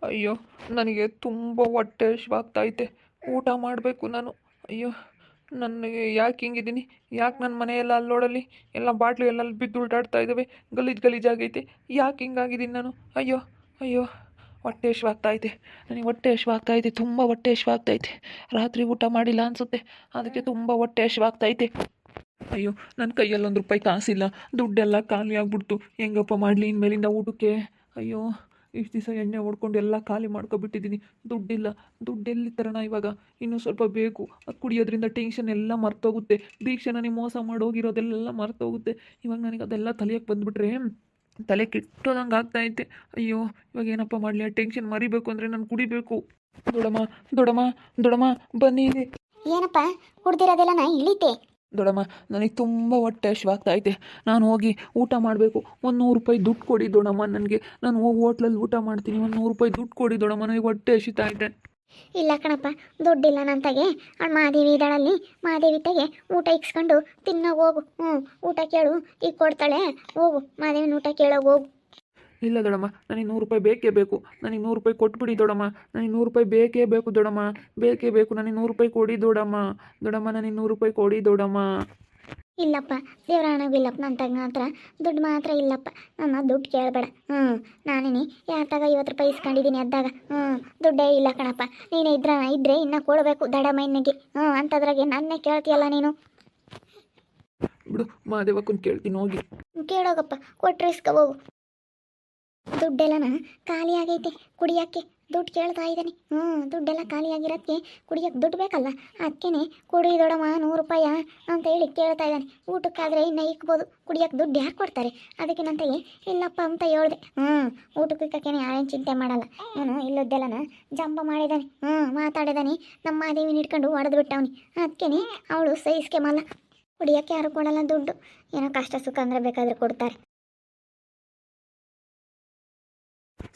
ಅಯ್ಯೋ, ನನಗೆ ತುಂಬ ಹೊಟ್ಟೆ ಹಸಿವಾಗ್ತೈತೆ. ಊಟ ಮಾಡಬೇಕು ನಾನು. ಅಯ್ಯೋ, ನನಗೆ ಯಾಕೆ ಹಿಂಗಿದ್ದೀನಿ? ಯಾಕೆ ನನ್ನ ಮನೆಯೆಲ್ಲ ಅಲ್ಲೋಡಲಿ ಎಲ್ಲ ಬಾಟ್ಲು ಎಲ್ಲ ಬಿದ್ದು ಉಲ್ಟಾಡ್ತಾ ಇದ್ದಾವೆ, ಗಲೀಜಾಗೈತೆ. ಯಾಕೆ ಹಿಂಗಾಗಿದ್ದೀನಿ ನಾನು? ಅಯ್ಯೋ ಅಯ್ಯೋ, ಹೊಟ್ಟೆ ಹಸಿವಾಗ್ತೈತೆ. ನನಗೆ ಹೊಟ್ಟೆ ಹಸಿವಾಗ್ತೈತೆ, ತುಂಬ ಹೊಟ್ಟೆ ಹಸಿವಾಗ್ತೈತೆ. ರಾತ್ರಿ ಊಟ ಮಾಡಿಲ್ಲ ಅನಿಸುತ್ತೆ, ಅದಕ್ಕೆ ತುಂಬ ಹೊಟ್ಟೆ ಹಸಿವಾಗ್ತೈತೆ. ಅಯ್ಯೋ, ನನ್ನ ಕೈಯಲ್ಲಿ ₹1 ಕಾಸಿಲ್ಲ, ದುಡ್ಡೆಲ್ಲ ಖಾಲಿ ಆಗ್ಬಿಡ್ತು. ಹೆಂಗಪ್ಪ ಮಾಡಲಿ ಇನ್ಮೇಲಿಂದ ಊಟಕ್ಕೆ? ಅಯ್ಯೋ, ಇಷ್ಟು ದಿವಸ ಎಣ್ಣೆ ಹೊಡ್ಕೊಂಡು ಎಲ್ಲ ಖಾಲಿ ಮಾಡ್ಕೊಬಿಟ್ಟಿದ್ದೀನಿ. ದುಡ್ಡಿಲ್ಲ, ದುಡ್ಡೆಲ್ಲಿ ತರೋಣ ಇವಾಗ? ಇನ್ನೂ ಸ್ವಲ್ಪ ಬೇಕು. ಅದು ಕುಡಿಯೋದ್ರಿಂದ ಟೆನ್ಷನ್ ಎಲ್ಲ ಮರ್ತೋಗುತ್ತೆ. ದೀಕ್ಷೆ ನನಗೆ ಮೋಸ ಮಾಡೋಗಿರೋದೆಲ್ಲ ಮರ್ತೋಗುತ್ತೆ. ಇವಾಗ ನನಗೆ ಅದೆಲ್ಲ ತಲೆಗೆ ಬಂದುಬಿಟ್ರೆ ತಲೆ ಕೆಟ್ಟೋದಂಗೆ ಆಗ್ತಾಯಿತ್ತೆ. ಅಯ್ಯೋ, ಇವಾಗ ಏನಪ್ಪ ಮಾಡಲಿ? ಆ ಟೆನ್ಷನ್ ಮರಿಬೇಕು ಅಂದರೆ ನಾನು ಕುಡಿಬೇಕು. ದೊಡಮ್ಮ ದೊಡಮ್ಮ ದೊಡಮ್ಮ ಬನ್ನಿ. ಏನಪ್ಪ ಕುಡ್ದಿರೋದೆಲ್ಲ ನಾ ಇಳಿತೆ? ದೊಡಮ್ಮ, ನನಗೆ ತುಂಬ ಹೊಟ್ಟೆ ಹಸಿವಾಗ್ತೈತೆ. ನಾನು ಹೋಗಿ ಊಟ ಮಾಡಬೇಕು. ₹100 ದುಡ್ಡು ಕೊಡಿ ದೊಡಮ್ಮ ನನಗೆ. ನಾನು ಹೋಗಿ ಹೋಟ್ಲಲ್ಲಿ ಊಟ ಮಾಡ್ತೀನಿ. ₹100 ದುಡ್ಡು ಕೊಡಿ ದೊಡಮ್ಮ, ನನಗೆ ಹೊಟ್ಟೆ ಹಸಿತೈತೆ. ಇಲ್ಲ ಕಣಪ್ಪ, ದುಡ್ಡಿಲ್ಲ ನಂತಾಗೆ. ಅವಳು ಮಾದೇವಿ ಇದ್ದಾಳಲ್ಲಿ, ಮಾದೇವಿ ತೆಗೆ ಊಟ ಇಕ್ಸ್ಕೊಂಡು ತಿನ್ನೋ ಹೋಗು. ಊಟ ಕೇಳು, ಈಗ ಕೊಡ್ತಾಳೆ. ಹೋಗು, ಮಾದೇವಿನ ಊಟ ಕೇಳೋ ಹೋಗು. ಇಲ್ಲ ದೊಡಮ್ಮ, ನನಗೆ ₹100 ಬೇಕೇ ಬೇಕು. ನನಗೆ ₹100 ಕೊಟ್ಬಿಡಿ ದೊಡಮ್ಮ. ನನಗೆ ₹100 ಬೇಕೇ ಬೇಕು ದೊಡಮ್ಮ, ಬೇಕೇ ಬೇಕು. ನನಗೆ ₹100 ಕೊಡಿ ದೊಡಮ್ಮ. ದೊಡಮ್ಮ, ನನಗೆ ₹100 ಕೊಡಿ ದೊಡಮ್ಮ. ಇಲ್ಲಪ್ಪ, ದೇವ್ರ ಹಣವಿಲ್ಲಪ್ಪ, ನನ್ನ ತಗ ಹತ್ರ ದುಡ್ಡು ಮಾತ್ರ ಇಲ್ಲಪ್ಪ. ನನ್ನ ದುಡ್ಡು ಕೇಳಬೇಡ. ನಾನೇನಿ ಯಾರ ತಗ ₹50 ಇಸ್ಕೊಂಡಿದ್ದೀನಿ ಅದ್ದಾಗ. ದುಡ್ಡೇ ಇಲ್ಲ ಕಣಪ್ಪ. ನೀನೇ ಇದ್ರೆ ಇನ್ನೂ ಕೊಡಬೇಕು ದಡ ಮೈನಿಗೆ. ಅಂಥದ್ರಾಗೆ ನನ್ನೇ ಕೇಳ್ತೀಯಲ್ಲ ನೀನು. ಬಿಡು, ಮಾದೇವಕ್ಕನ್ ಕೇಳ್ತೀನಿ ಹೋಗಿ. ಕೇಳೋಗಪ್ಪ, ಕೊಟ್ಟರೆ ಇಸ್ಕೋಬೋಗು. ದುಡ್ಡೆಲ್ಲನ ಖಾಲಿ ಆಗೈತೆ ಕುಡಿಯೋಕ್ಕೆ. ದುಡ್ಡು ಕೇಳ್ತಾ ಇದ್ದಾನೆ. ದುಡ್ಡೆಲ್ಲ ಖಾಲಿ ಆಗಿರೋದಕ್ಕೆ ಕುಡಿಯೋಕ್ಕೆ ದುಡ್ಡು ಬೇಕಲ್ಲ, ಅದಕ್ಕೇ ಕೊಡಿ ದೊಡಮ್ಮ ₹100 ಅಂತ ಹೇಳಿ ಕೇಳ್ತಾ ಇದ್ದಾನೆ. ಊಟಕ್ಕಾದರೆ ಇನ್ನೂ ಇಕ್ಬೋದು, ಕುಡಿಯೋಕ್ಕೆ ದುಡ್ಡು ಯಾರು ಕೊಡ್ತಾರೆ? ಅದಕ್ಕೆ ನಂತೆಗೆ ಇಲ್ಲಪ್ಪ ಅಂತ ಹೇಳಿದೆ. ಊಟಕ್ಕೆ ಇಕ್ಕಕ್ಕೇನೆ ಯಾರೇನು ಚಿಂತೆ ಮಾಡಲ್ಲ. ನಾನು ಇಲ್ಲದ್ದೆಲ್ಲನ ಜಂಬ ಮಾಡಿದ್ದಾನೆ, ಮಾತಾಡಿದಾನೆ. ನಮ್ಮ ಮಾದೇವಿನ ಹಿಡ್ಕೊಂಡು ಹೊಡೆದು ಬಿಟ್ಟವನಿ. ಅದಕ್ಕೇ ಅವಳು ಸಹಿಸ್ಕೆಮಲ್ಲ. ಕುಡಿಯೋಕ್ಕೆ ಯಾರು ಕೊಡಲ್ಲ ದುಡ್ಡು. ಏನೋ ಕಷ್ಟ ಸುಖ ಅಂದರೆ ಬೇಕಾದರೆ ಕೊಡ್ತಾರೆ.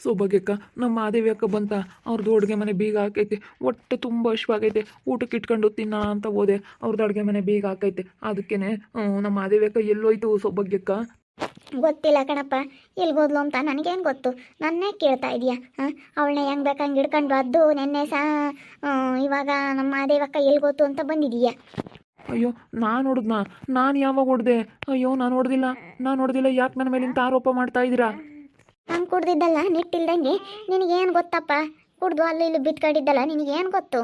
ಸೌಭಾಗ್ಯಕ್ಕ, ನಮ್ಮ ಮಾದೇವಿ ಅಕ್ಕ ಬಂತ. ಅವ್ರದ್ದು ಅಡುಗೆ ಮನೆ ಬೀಗ ಹಾಕೈತೆ. ಹೊಟ್ಟೆ ತುಂಬ ಹಶ್ವಾಗೈತೆ. ಊಟಕ್ಕೆ ಇಟ್ಕೊಂಡು ತಿನ್ನ ಅಂತ ಹೋದೆ, ಅವ್ರದ್ದು ಅಡುಗೆ ಮನೆ ಬೀಗ ಹಾಕೈತೆ. ಅದಕ್ಕೇ ನಮ್ಮ ಮಾದೇವಿ ಅಕ್ಕ ಎಲ್ಲೋಯ್ತು ಸೌಭಾಗ್ಯಕ್ಕ? ಗೊತ್ತಿಲ್ಲ ಕಣಪ್ಪ, ಎಲ್ಗೋದ್ಲು ಅಂತ ನನಗೇನು ಗೊತ್ತು? ನನ್ನೇ ಕೇಳ್ತಾ ಇದೀಯಾ? ಅವಳನ್ನ ಹೆಂಗೆ ಬೇಕಂಗೆ ಹಿಡ್ಕೊಂಡು ಅದು ನೆನ್ನೆ ಇವಾಗ ನಮ್ಮ ಮಾದೇವಕ್ಕ ಎಲ್ಗೋತು ಅಂತ ಬಂದಿದೀಯಾ? ಅಯ್ಯೋ, ನಾನು ಹೊಡೆದ್ನಾ? ನಾನು ಯಾವಾಗ ಹೊಡೆದೆ? ಅಯ್ಯೋ, ನಾನು ಹೊಡೆದಿಲ್ಲ. ಯಾಕೆ ನನ್ನ ಮೇಲಿಂತ ಆರೋಪ ಮಾಡ್ತಾ ಇದ್ದೀರಾ? ನಾನು ಕುಡ್ದಿದ್ದಲ್ಲ ನಿಟ್ಟಿಲ್ದಂಗೆ. ನಿನಗೇನು ಗೊತ್ತಪ್ಪ? ಕುಡ್ದು ಅಲ್ಲಿ ಇಲ್ಲಿ ಬಿತ್ಕೊಂಡಿದ್ದಲ್ಲ, ನಿನಗೇನು ಗೊತ್ತು?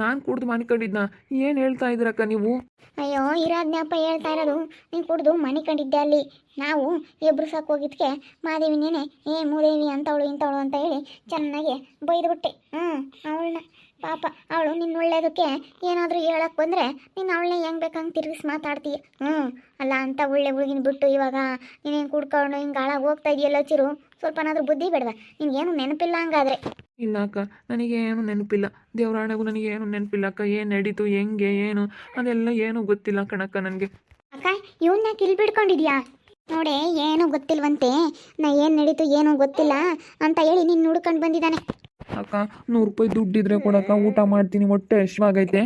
ನಾನು ಕುಡ್ದು ಮನಿಕೊಂಡಿದ್ನ? ಏನು ಹೇಳ್ತಾ ಇದ್ದೀರಕ್ಕ ನೀವು? ಅಯ್ಯೋ, ಇರೋದ್ನಪ್ಪ ಹೇಳ್ತಾ ಇರೋದು. ನೀನು ಕುಡ್ದು ಮನಿಕೊಂಡಿದ್ದೆ ಅಲ್ಲಿ. ನಾವು ಇಬ್ಬರು ಸಾಕು ಹೋಗಿದ್ದಕ್ಕೆ ಮಾದೇವಿನೇನೆ ಮೂದೇವಿ ಅಂತವಳು ಇಂಥವಳು ಅಂತ ಹೇಳಿ ಚೆನ್ನಾಗಿ ಬೈದ್ಬಿಟ್ಟೆ. ಅವಳನ್ನ ಪಾಪ, ಅವಳು ನಿನ್ನ ಒಳ್ಳೇದಕ್ಕೆ ಏನಾದರೂ ಹೇಳಕ್ಕೆ ಬಂದರೆ ನೀನು ಅವಳನ್ನೇ ಹೆಂಗೆ ಬೇಕಂಗೆ ತಿರುಗಿಸಿ ಮಾತಾಡ್ತೀಯ. ಅಲ್ಲ ಅಂತ ಒಳ್ಳೆ ಹುಡುಗಿನ ಬಿಟ್ಟು ಇವಾಗ ನೀನೇನು ಕುಡ್ಕೊಂಡು ಹಿಂಗೆ ಹಾಳಾಗಿ ಹೋಗ್ತಾ ಇದೆಯಲ್ಲ ಚಿರು. ಸ್ವಲ್ಪನಾದರೂ ಬುದ್ಧಿ ಬೇಡವಾ? ನಿನಗೇನು ನೆನಪಿಲ್ಲ ಹಂಗಾದ್ರೆ? ಇಲ್ಲ ಅಕ್ಕ, ನನಗೇನು ನೆನಪಿಲ್ಲ. ದೇವರಾಣೆಗೂ ನನಗೇನು ನೆನಪಿಲ್ಲ ಅಕ್ಕ. ಏನು ನಡೀತು, ಹೆಂಗೆ, ಏನು ಅದೆಲ್ಲ ಏನೂ ಗೊತ್ತಿಲ್ಲ ಕಣಕ್ಕ ನನಗೆ. ಅಕ್ಕ, ಇವನ್ನ ಕಿಲ್ ಬಿಡ್ಕೊಂಡಿದ್ಯಾ ನೋಡೆ? ಏನೂ ಗೊತ್ತಿಲ್ವಂತೆ. ನಾ ಏನು ನಡೀತು ಏನೂ ಗೊತ್ತಿಲ್ಲ ಅಂತ ಹೇಳಿ ನೀನು ಹುಡ್ಕೊಂಡು ಬಂದಿದ್ದಾನೆ. ಅಕ್ಕ, ₹100 ದುಡ್ಡಿದ್ರೆ ಕೊಡಕ್ಕ, ಊಟ ಮಾಡ್ತೀನಿ. ಹೊಟ್ಟೆ ಹಶ್ವಾಗೈತೆ.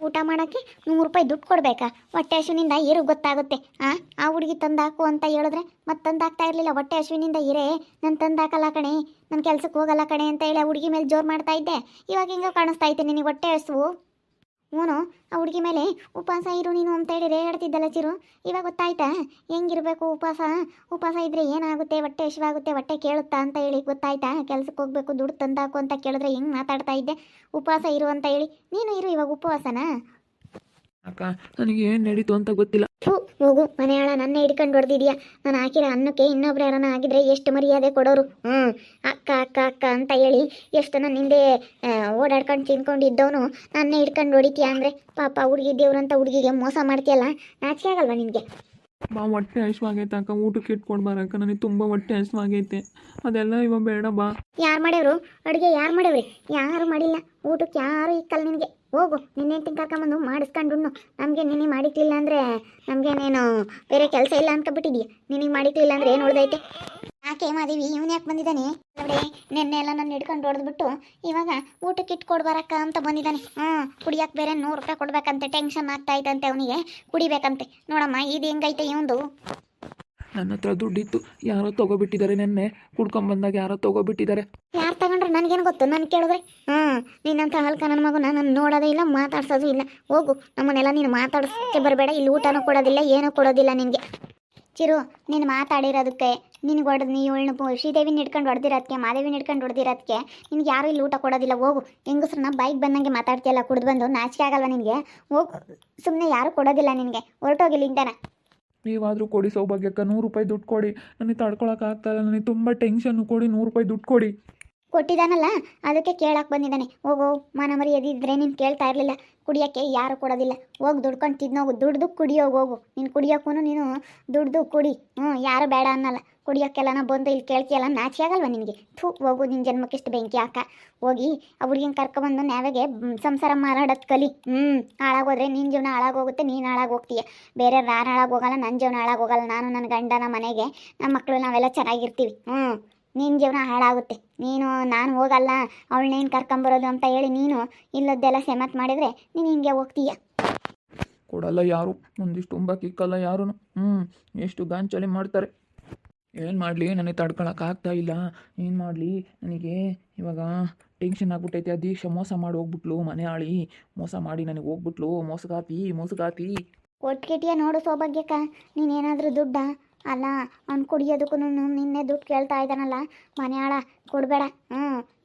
ಊಟ ಮಾಡೋಕ್ಕೆ ₹100 ದುಡ್ಡು ಕೊಡಬೇಕಾ? ಹೊಟ್ಟೆ ಹಸುವಿನಿಂದ ಇರು ಗೊತ್ತಾಗುತ್ತೆ. ಆ ಹುಡುಗಿ ತಂದಾಕು ಅಂತ ಹೇಳಿದ್ರೆ ಮತ್ತೆ ತಂದಾಕ್ತಾ ಇರಲಿಲ್ಲ. ಹೊಟ್ಟೆ ಹಸುವಿನಿಂದ ಇರೇ ನಾನು ತಂದಾಕಲ್ಲ ಕಣೆ, ನನ್ನ ಕೆಲ್ಸಕ್ಕೆ ಹೋಗಲ್ಲ ಕಣೆ ಅಂತ ಹೇಳಿ ಆ ಹುಡುಗಿ ಮೇಲೆ ಜೋರು ಮಾಡ್ತಾ ಇದ್ದೆ. ಇವಾಗ ಹಿಂಗೆ ಕಾಣಿಸ್ತಾ ಐತೆ ನಿನಗೆ ಹೊಟ್ಟೆ ಹಸುವು. ಹ್ಞೂ, ಆ ಹುಡುಗಿ ಮೇಲೆ ಉಪವಾಸ ಇರು ನೀನು ಅಂತ ಹೇಳಿ ರೇಗಾಡ್ತಿದ್ದಲ್ಲ ಚಿರು. ಇವಾಗ ಗೊತ್ತಾಯ್ತಾ ಹೆಂಗಿರಬೇಕು? ಉಪವಾಸ ಇದ್ದರೆ ಏನಾಗುತ್ತೆ? ಹೊಟ್ಟೆ ಹಸಿವಾಗುತ್ತೆ, ಹೊಟ್ಟೆ ಕೇಳುತ್ತಾ ಅಂತ ಹೇಳಿ ಗೊತ್ತಾಯ್ತಾ? ಕೆಲ್ಸಕ್ಕೆ ಹೋಗಬೇಕು, ದುಡ್ಡು ತಂದಾಕು ಅಂತ ಕೇಳಿದ್ರೆ ಹೆಂಗೆ ಮಾತಾಡ್ತಾ ಇದ್ದೆ? ಉಪವಾಸ ಇರು ಅಂತ ಹೇಳಿ ನೀನು ಇರು ಇವಾಗ ಉಪವಾಸನಾ? ಅಕ್ಕ, ನನಗೆ ಏನು ನಡೀತು ಅಂತ ಗೊತ್ತಿಲ್ಲ. ಹೋಗು, ಮನೆ ಹಾಳ ನನ್ನ ಹಿಡ್ಕೊಂಡು ಹೊಡೆದಿದ್ಯಾ. ನಾನು ಹಾಕಿರೋ ಅನ್ನಕ್ಕೆ ಇನ್ನೊಬ್ರು ಯಾರನ್ನ ಆಗಿದ್ರೆ ಎಷ್ಟು ಮರ್ಯಾದೆ ಕೊಡೋರು. ಅಕ್ಕ ಅಕ್ಕ ಅಕ್ಕ ಅಂತ ಹೇಳಿ ಎಷ್ಟು ನನ್ನ ಹಿಂದೆ ಓಡಾಡ್ಕೊಂಡು ತಿನ್ಕೊಂಡಿದ್ದವನು ನನ್ನೇ ಹಿಡ್ಕೊಂಡು ಹೊಡಿತೀಯ ಅಂದರೆ ಪಾಪ ಹುಡುಗಿ ದೇವ್ರಂತ ಹುಡುಗಿಗೆ ಮೋಸ ಮಾಡ್ತೀಯಲ್ಲ, ನಾಚಿಕೆ ಆಗಲ್ವಾ ನಿನಗೆ? ಬಾ, ಹೊಟ್ಟೆ ಹಶ್ವಾಗೈತೆ ಅಕ್ಕ. ಊಟಕ್ಕೆ ಇಟ್ಕೊಂಡು ಬಾರಕ್ಕ, ನನಗೆ ತುಂಬ ಹೊಟ್ಟೆ ಹಶ್ವಾಗೈತೆ. ಅದೆಲ್ಲ ಇವಾಗ ಬೇಡ ಬಾ. ಯಾರು ಮಾಡ್ಯವರು ಅಡುಗೆ? ಯಾರು ಮಾಡ್ಯವ್ರಿ? ಯಾರು ಮಾಡಿಲ್ಲ. ಊಟಕ್ಕೆ ಯಾರು ಇಕ್ಕಲ್ಲ ನಿನಗೆ. ಹೋಗು, ನಿನ್ನೆ ಕರ್ಕೊಂಬಂದು ಮಾಡಿಸ್ಕೊಂಡು ನಮಗೆ ನಿನ್ನೆ ಮಾಡಿಕ್ಲಿಲ್ಲ ಅಂದರೆ ನಮಗೇನೇನು ಬೇರೆ ಕೆಲಸ ಇಲ್ಲ ಅನ್ಕೊಬಿಟ್ಟಿದೀಯ. ನಿನಗೆ ಮಾಡಿಕ್ಲಿಲ್ಲ ಅಂದರೆ ಏನು ಉಳ್ದೈತೆ? ಯಾಕೆ ಮಾದೇವಿ ಇವನು ಯಾಕೆ ಬಂದಿದ್ದಾನೆ ನೋಡಿ? ನೆನ್ನೆ ಎಲ್ಲ ನನ್ನ ಹಿಡ್ಕೊಂಡು ಹೊಡೆದ್ಬಿಟ್ಟು ಇವಾಗ ಊಟಕ್ಕೆ ಇಟ್ಕೊಡ್ಬಾರಕ್ಕ ಅಂತ ಬಂದಿದ್ದಾನೆ. ಕುಡಿಯೋಕೆ ಬೇರೆ ₹100 ಕೊಡ್ಬೇಕಂತೆ. ಟೆನ್ಷನ್ ಆಗ್ತಾ ಇದ್ದಂತೆ ಅವನಿಗೆ, ಕುಡಿಬೇಕಂತೆ. ನೋಡಮ್ಮ ಇದು ಹೆಂಗೈತೆ ಇವಂದು. ನನ್ನ ಹತ್ರ ದುಡ್ಡಿತ್ತು, ಯಾರೋ ತೊಗೊಬಿಟ್ಟಿದ್ದಾರೆ. ನೆನ್ನೆ ಕುಡ್ಕೊಂಬಂದಾಗ ಯಾರೋ ತೊಗೊಬಿಟ್ಟಿದ್ದಾರೆ. ಯಾರು ತಗೊಂಡ್ರೆ ನನಗೇನು ಗೊತ್ತು, ನಾನು ಕೇಳಿದ್ರೆ ನಿನ್ನಂಥ ಹಲ್ಕ ನನ್ನ ಮಗನ ನಾನು ನೋಡೋದೇ ಇಲ್ಲ, ಮಾತಾಡ್ಸೋದು ಇಲ್ಲ. ಹೋಗು, ನಮ್ಮನ್ನೆಲ್ಲ ನೀನು ಮಾತಾಡ್ಸೋಕ್ಕೆ ಬರಬೇಡ. ಇಲ್ಲಿ ಊಟನೂ ಕೊಡೋದಿಲ್ಲ, ಏನೂ ಕೊಡೋದಿಲ್ಲ ನಿನಗೆ. ಚಿರು, ನೀನು ಮಾತಾಡಿರೋದಕ್ಕೆ ನಿನಗೆ ಹೊಡೆದು ನೀ ಇವಳನ್ನ ಶ್ರೀದೇವಿನ ಹಿಡ್ಕೊಂಡು ಹೊಡೆದಿರೋದಕ್ಕೆ, ಮಾದೇವಿನ ಹಿಡ್ಕೊಂಡು ಹೊಡೆದಿರೋದಕ್ಕೆ ನಿನಗೆ ಯಾರೂ ಇಲ್ಲಿ ಊಟ ಕೊಡೋದಿಲ್ಲ. ಹೋಗು, ಹೆಂಗಸ್ರನ್ನ ಬೈಕ್ ಬಂದಂಗೆ ಮಾತಾಡ್ತೀಯಲ್ಲ, ಕುಡ್ದು ಬಂದು ನಾಚಿಕೆ ಆಗಲ್ವ ನಿನಗೆ? ಹೋಗು, ಸುಮ್ಮನೆ ಯಾರೂ ಕೊಡೋದಿಲ್ಲ ನಿನಗೆ, ಹೊರಟೋಗಿಲ್ಲ ಇಂದನ. ನೀವಾದರೂ ಕೊಡಿ ಸೌಭಾಗ್ಯಕ್ಕ, 100 ರೂಪಾಯಿ ದುಡ್ಡು ಕೊಡಿ. ನನಗೆ ತಡ್ಕೊಳಕ್ಕಾಗ್ತಾಯಿಲ್ಲ, ನನಗೆ ತುಂಬ ಟೆನ್ಷನ್ನು. ಕೊಡಿ 100 ರೂಪಾಯಿ ದುಡ್ಡು ಕೊಡಿ. ಕೊಟ್ಟಿದ್ದಾನಲ್ಲ, ಅದಕ್ಕೆ ಕೇಳಕ್ಕೆ ಬಂದಿದ್ದಾನೆ. ಹೋಗು, ಮನ ಮರ್ಯಾದಿದ್ರೆ ನೀನು ಕೇಳ್ತಾ ಇರಲಿಲ್ಲ. ಕುಡಿಯೋಕ್ಕೆ ಯಾರು ಕೊಡೋದಿಲ್ಲ. ಹೋಗಿ ದುಡ್ಕೊಂಡು ತಿನ್ನೋಗು, ದುಡ್ದು ಕುಡಿಯೋಗಿ ಹೋಗು. ನೀನು ಕುಡಿಯೋಕ್ಕೂ ನೀನು ದುಡ್ದು ಕುಡಿ. ಯಾರು ಬೇಡ ಅನ್ನಲ್ಲ. ಕುಡಿಯೋಕ್ಕೆಲ್ಲನ ಬಂದು ಇಲ್ಲಿ ಕೇಳ್ತೀಯಲ್ಲ, ನಾಚಿಕೆ ಆಗಲ್ವ ನಿನಗೆ? ಹೋಗು, ನಿನ್ನ ಜನ್ಮಕ್ಕಿಷ್ಟು ಬೆಂಕಿ ಹಾಕ. ಹೋಗಿ ಆ ಹುಡುಗಿನ ಕರ್ಕೊಬಂದು ನಾವಾಗೆ ಸಂಸಾರ ಮಾರಾಡೋದು ಕಲಿ. ಹಾಳಾಗೋದ್ರೆ ನಿನ್ನ ಜೀವನ ಹಾಳಾಗೋಗುತ್ತೆ, ನೀನು ಹಾಳಾಗೋಗ್ತೀಯ. ಬೇರೆ ನಾನು ಹಾಳಾಗೋಗಲ್ಲ, ನನ್ನ ಜೀವನ ಹಾಳಾಗೋಗಲ್ಲ. ನಾನು ನನ್ನ ಗಂಡನ ಮನೆಗೆ ನಮ್ಮ ಮಕ್ಕಳು ನಾವೆಲ್ಲ ಚೆನ್ನಾಗಿರ್ತೀವಿ. ನಿನ್ನ ಜೀವನ ಹಾಳಾಗುತ್ತೆ. ನಾನು ಹೋಗಲ್ಲ, ಅವಳನ್ನೇನು ಕರ್ಕೊಂಬರೋದು ಅಂತ ಹೇಳಿ ನೀನು ಇಲ್ಲದ್ದೆಲ್ಲ ಸೆಮತ್ ಮಾಡಿದರೆ ನೀನು ಹಿಂಗೆ ಹೋಗ್ತೀಯ. ಕೊಡಲ್ಲ ಯಾರು, ಒಂದಿಷ್ಟು ತುಂಬಕ್ಕೆ ಇಕ್ಕಲ್ಲ ಯಾರೂ. ಎಷ್ಟು ಗಾಂಚಲಿ ಮಾಡ್ತಾರೆ. ಏನು ಮಾಡಲಿ, ನನಗೆ ತಡ್ಕೊಳಕ್ಕಾಗ್ತಾ ಇಲ್ಲ. ಏನು ಮಾಡಲಿ, ನನಗೆ ಇವಾಗ ಟೆನ್ಷನ್ ಆಗ್ಬಿಟ್ಟೈತೆ. ಆ ದೀಕ್ಷೆ ಮೋಸ ಮಾಡಿ ಹೋಗ್ಬಿಟ್ಲು, ಮನೆ ಆಳಿ ಮೋಸ ಮಾಡಿ ನನಗೆ ಹೋಗ್ಬಿಟ್ಲು. ಮೋಸಗಾತಿ. ಕೊಟ್ಕಿಟಿಯ ನೋಡು ಸೌಭಾಗ್ಯಕ್ಕ, ನೀನೇನಾದರೂ ದುಡ್ಡ ಅಲ್ಲ, ಅವ್ನು ಕುಡಿಯೋದಕ್ಕೂ ನಿನ್ನೆ ದುಡ್ಡು ಕೇಳ್ತಾ ಇದ್ದಾನಲ್ಲ, ಮನೆ ಆಳ ಕೊಡಬೇಡ.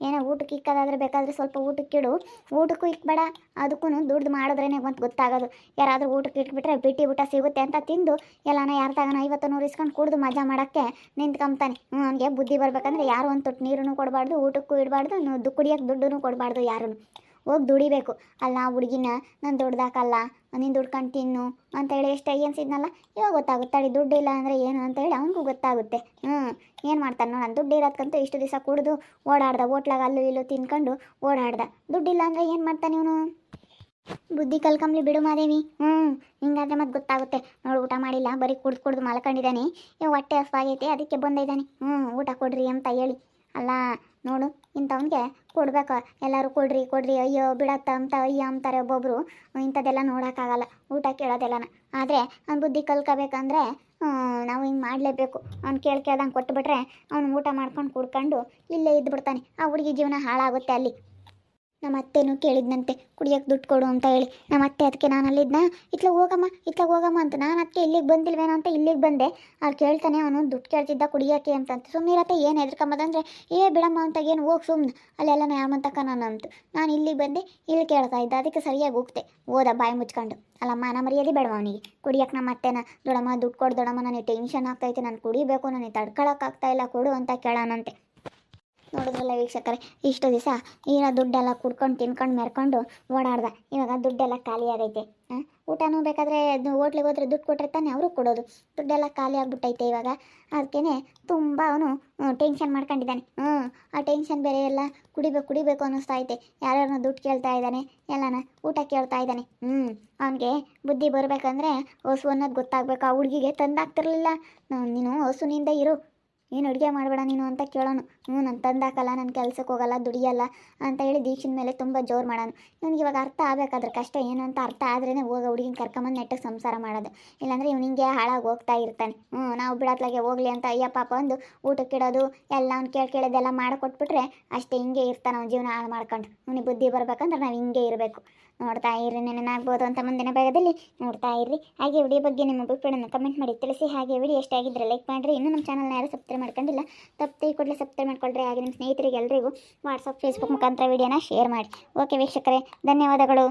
ಏನೋ ಊಟಕ್ಕೆ ಇಕ್ಕೋದಾದ್ರೆ ಬೇಕಾದರೆ ಸ್ವಲ್ಪ ಊಟಕ್ಕೆ ಇಡು, ಊಟಕ್ಕೂ ಇಕ್ಬೇಡ. ಅದಕ್ಕೂ ದುಡ್ಡು ಮಾಡಿದ್ರೇ ಒಂದು ಗೊತ್ತಾಗೋದು. ಯಾರಾದರೂ ಊಟಕ್ಕೆ ಇಟ್ಬಿಟ್ರೆ ಬಿಟ್ಟಿ ಊಟ ಸಿಗುತ್ತೆ ಅಂತ ತಿಂದು ಎಲ್ಲಾನ ಯಾರು ತಗೋಣ 50 100 ಇಸ್ಕೊಂಡು ಕುಡ್ದು ಮಜಾ ಮಾಡೋಕ್ಕೆ ನಿಂತ್ಕೊಂತಾನೆ. ಅವನಿಗೆ ಬುದ್ಧಿ ಬರ್ಬೇಕಂದ್ರೆ ಯಾರು ಒಂದು ತೊಟ್ಟು ನೀರನ್ನು ಕೊಡಬಾರ್ದು, ಊಟಕ್ಕೂ ಇಡಬಾರ್ದು, ಕುಡಿಯೋಕ್ಕೆ ದುಡ್ಡನ್ನು ಕೊಡಬಾರ್ದು ಯಾರೂ. ಹೋಗಿ ದುಡಿಬೇಕು. ಅಲ್ಲ ಹುಡುಗಿನ ನಾನು ದುಡ್ದಾಕಲ್ಲ, ನೀನು ದುಡ್ಕೊಂಡು ತಿನ್ನು ಅಂತೇಳಿ ಎಷ್ಟು ಅಯ್ಯನ್ಸಿದ್ನಲ್ಲ, ಇವಾಗ ಗೊತ್ತಾಗುತ್ತೆ. ದುಡ್ಡಿಲ್ಲ ಅಂದರೆ ಏನು ಅಂತೇಳಿ ಅವನಿಗೂ ಗೊತ್ತಾಗುತ್ತೆ. ಏನು ಮಾಡ್ತಾನೆ ನೋಡೋಣ. ದುಡ್ಡು ಇರೋದಕ್ಕಂತೂ ಇಷ್ಟು ದಿವಸ ಕುಡಿದು ಓಡಾಡ್ದ, ಹೋಟ್ಲಾಗ ಅಲ್ಲೂ ಇಲ್ಲೂ ತಿನ್ಕೊಂಡು ಓಡಾಡ್ದ. ದುಡ್ಡಿಲ್ಲ ಅಂದರೆ ಏನು ಮಾಡ್ತಾನೆ ಇವನು? ಬುದ್ಧಿ ಕಲ್ಕಂಬ್ಲಿ ಬಿಡು ಮಾದೇವಿ. ಹಿಂಗಾದ್ರೆ ಮತ್ತೆ ಗೊತ್ತಾಗುತ್ತೆ. ನೋಡು, ಊಟ ಮಾಡಿಲ್ಲ, ಬರೀ ಕುಡ್ದು ಮಲ್ಕೊಂಡಿದ್ದಾನೆ. ಇವಾಗ ಹೊಟ್ಟೆ ಹಸ್ವಾಗೈತೆ, ಅದಕ್ಕೆ ಬಂದಿದ್ದಾನೆ. ಊಟ ಕೊಡ್ರಿ ಅಂತ ಹೇಳಿ. ಅಲ್ಲ ನೋಡು, ಇಂಥವನಿಗೆ ಕೊಡ್ಬೇಕು. ಎಲ್ಲರೂ ಕೊಡ್ರಿ ಅಯ್ಯೋ ಬಿಡತ್ತ ಅಂತ ಅಯ್ಯ ಅಂತಾರೆ ಒಬ್ಬೊಬ್ರು. ಇಂಥದ್ದೆಲ್ಲ ನೋಡೋಕ್ಕಾಗಲ್ಲ, ಊಟ ಕೇಳೋದೆಲ್ಲನ. ಆದರೆ ಅವ್ನು ಬುದ್ಧಿ ಕಲ್ಕೋಬೇಕಂದ್ರೆ ನಾವು ಹಿಂಗೆ ಮಾಡಲೇಬೇಕು. ಅವ್ನು ಕೇಳ್ದಂಗೆ ಕೊಟ್ಟುಬಿಟ್ರೆ ಅವ್ನು ಊಟ ಮಾಡ್ಕೊಂಡು ಕುಡ್ಕೊಂಡು ಇಲ್ಲೇ ಇದ್ದುಬಿಡ್ತಾನೆ. ಆ ಹುಡುಗಿ ಜೀವನ ಹಾಳಾಗುತ್ತೆ ಅಲ್ಲಿ. ನಮ್ಮ ಅತ್ತೆನೂ ಕೇಳಿದ್ನಂತೆ ಕುಡಿಯೋಕ್ಕೆ ದುಡ್ಡು ಕೊಡು ಅಂತ ಹೇಳಿ. ನಮ್ಮ ಅತ್ತೆ ಅದಕ್ಕೆ ನಾನು ಅಲ್ಲಿದ್ನ, ಇತ್ಲಾಗ ಹೋಗಮ್ಮ ಅಂತ. ನಾನು ಅದಕ್ಕೆ ಇಲ್ಲಿಗೆ ಬಂದಿಲ್ವೇನೋ ಅಂತ ಇಲ್ಲಿಗೆ ಬಂದೆ. ಅವ್ರು ಕೇಳ್ತಾನೆ, ಅವನು ದುಡ್ಡು ಕೇಳ್ತಿದ್ದ ಕುಡಿಯೋಕ್ಕೆ ಅಂತಂತ. ಸುಮ್ಮನಿರತ್ತೆ, ಏನು ಹೆದರ್ಕೊಂಬದಂದ್ರೆ ಬಿಡಮ್ಮ ಅಂತ, ಏನು ಹೋಗಿ ಸುಮ್ಮನೆ ಅಲ್ಲೆಲ್ಲ ಯಾಮಂತಕ್ಕ ಅಂತು. ನಾನು ಇಲ್ಲಿಗೆ ಬಂದೆ, ಇಲ್ಲಿ ಕೇಳ್ತಾ ಇದ್ದ, ಅದಕ್ಕೆ ಸರಿಯಾಗಿ ಹೋಗ್ತೆ. ಓದ ಬಾಯಿ ಮುಚ್ಕೊಂಡು. ಅಲ್ಲಮ್ಮ, ನಾನು ಮರ್ಯಾದೆ ಬೇಡವ ಅವನಿಗೆ. ಕುಡಿಯೋಕ್ಕೆ ನಮ್ಮ ಅತ್ತೆನ, ದೊಡಮ್ಮ ದುಡ್ಡು ಕೊಡು ದೊಡಮ್ಮ, ನನಗೆ ಟೆನ್ಷನ್ ಆಗ್ತೈತೆ, ನಾನು ಕುಡಿಬೇಕು, ನನಗೆ ತಡ್ಕೊಳಕ್ಕಾಗ್ತಾಯಿಲ್ಲ, ಕೊಡು ಅಂತ ಕೇಳೋಣಂತೆ. ನೋಡಿದ್ರಲ್ಲ ವೀಕ್ಷಕರೇ, ಇಷ್ಟು ದಿವಸ ಇರೋ ದುಡ್ಡೆಲ್ಲ ಕುಡ್ಕೊಂಡು ತಿನ್ಕೊಂಡು ಮೆರ್ಕೊಂಡು ಓಡಾಡ್ದ. ಇವಾಗ ದುಡ್ಡೆಲ್ಲ ಖಾಲಿ ಆಗೈತೆ. ಊಟನೂ ಬೇಕಾದರೆ ಹೋಟ್ಲಿಗೆ ಹೋದ್ರೆ ದುಡ್ಡು ಕೊಟ್ಟಿರ್ತಾನೆ, ಅವರು ಕೊಡೋದು. ದುಡ್ಡೆಲ್ಲ ಖಾಲಿ ಆಗಿಬಿಟ್ಟೈತೆ ಇವಾಗ. ಅದಕ್ಕೇ ತುಂಬ ಅವನು ಟೆನ್ಷನ್ ಮಾಡ್ಕೊಂಡಿದ್ದಾನೆ. ಆ ಟೆನ್ಷನ್ ಬೇರೆ ಎಲ್ಲ ಕುಡಿಬೇಕು ಅನ್ನಿಸ್ತಾ ಐತೆ. ಯಾರ್ಯಾರನ್ನ ದುಡ್ಡು ಕೇಳ್ತಾ ಇದ್ದಾನೆ, ಎಲ್ಲನ ಊಟ ಕೇಳ್ತಾ ಇದ್ದಾನೆ. ಅವನಿಗೆ ಬುದ್ಧಿ ಬರಬೇಕಂದ್ರೆ ಹಸು ಅನ್ನೋದು ಗೊತ್ತಾಗಬೇಕು. ಆ ಹುಡುಗಿಗೆ ತಂದಾಗ್ತಿರ್ಲಿಲ್ಲ. ನೀನು ಹಸುನಿಂದ ಇರು, ಏನು ಅಡುಗೆ ಮಾಡಬೇಡ ನೀನು ಅಂತ ಕೇಳೋನು. ನಾನು ತಂದಾಕಲ್ಲ, ನಾನು ಕೆಲ್ಸಕ್ಕೆ ಹೋಗಲ್ಲ, ದುಡಿಯಲ್ಲ ಅಂತ ಹೇಳಿ ದೀಕ್ಷಿನ ಮೇಲೆ ತುಂಬ ಜೋರು ಮಾಡೋನು. ಇವನಿಗೆ ಇವಾಗ ಅರ್ಥ ಆಗಬೇಕಾದ್ರೆ ಕಷ್ಟ ಏನು ಅಂತ ಅರ್ಥ ಆದ್ರೇ ಹೋಗ ಹುಡುಗಿನ ಕರ್ಕೊಂಬಂದು ನೆಟ್ಟಗೆ ಸಂಸಾರ ಮಾಡೋದು. ಇಲ್ಲಾಂದರೆ ಇವನಿಗೆ ಹಾಳಾಗಿ ಹೋಗ್ತಾ ಇರ್ತಾನೆ. ನಾವು ಬಿಡತ್ಲಾಗೆ ಹೋಗಲಿ ಅಂತ ಅಯ್ಯ ಪಾಪ ಒಂದು ಊಟಕ್ಕಿಡೋದು ಎಲ್ಲ ಅವ್ನು ಕೇಳೋದೆಲ್ಲ ಮಾಡಿಕೊಟ್ಬಿಟ್ರೆ ಅಷ್ಟೇ. ಹಿಂಗೆ ಇರ್ತಾನೆ ಅವ್ನ ಜೀವನ ಹಾಳು ಮಾಡ್ಕೊಂಡು. ಅವನಿಗೆ ಬುದ್ಧಿ ಬರ್ಬೇಕಂದ್ರೆ ನಾವು ಹಿಂಗೆ ಇರಬೇಕು. ನೋಡ್ತಾ ಇರ್ರಿ, ನೆನನಾಗ್ಬೋದು ಅಂತ ಮುಂದಿನ ಭಾಗದಲ್ಲಿ ನೋಡ್ತಾ ಇರ್ರಿ. ಹಾಗೆ ವಿಡಿಯೋ ಬಗ್ಗೆ ನಿಮ್ಮ ಅಭಿಪ್ರಾಯವನ್ನು ಕಮೆಂಟ್ ಮಾಡಿ ತಿಳಿಸಿ. ಹಾಗೆ ವಿಡಿಯೋ ಎಷ್ಟ ಆಗಿದ್ರೆ ಲೈಕ್ ಮಾಡಿರಿ. ಇನ್ನೂ ನಮ್ಮ ಚಾನಲ್ನ ಯಾರು ಸಬ್ಸ್ಕ್ರೈಬ್ ಮಾಡ್ಕೊಂಡಿಲ್ಲ, ತಪ್ಪದೆ ಕೂಡಲೇ ಸಬ್ಸ್ಕ್ರೈಬ್ ಮಾಡ್ಕೊಳ್ರಿ. ಹಾಗೆ ನಿಮ್ಮ ಸ್ನೇಹಿತರಿಗೆ ಎಲ್ಲರಿಗೂ ವಾಟ್ಸಪ್ ಫೇಸ್ಬುಕ್ ಮುಖಾಂತರ ವಿಡಿಯೋನ ಶೇರ್ ಮಾಡಿ. ಓಕೆ ವೀಕ್ಷಕರೇ, ಧನ್ಯವಾದಗಳು.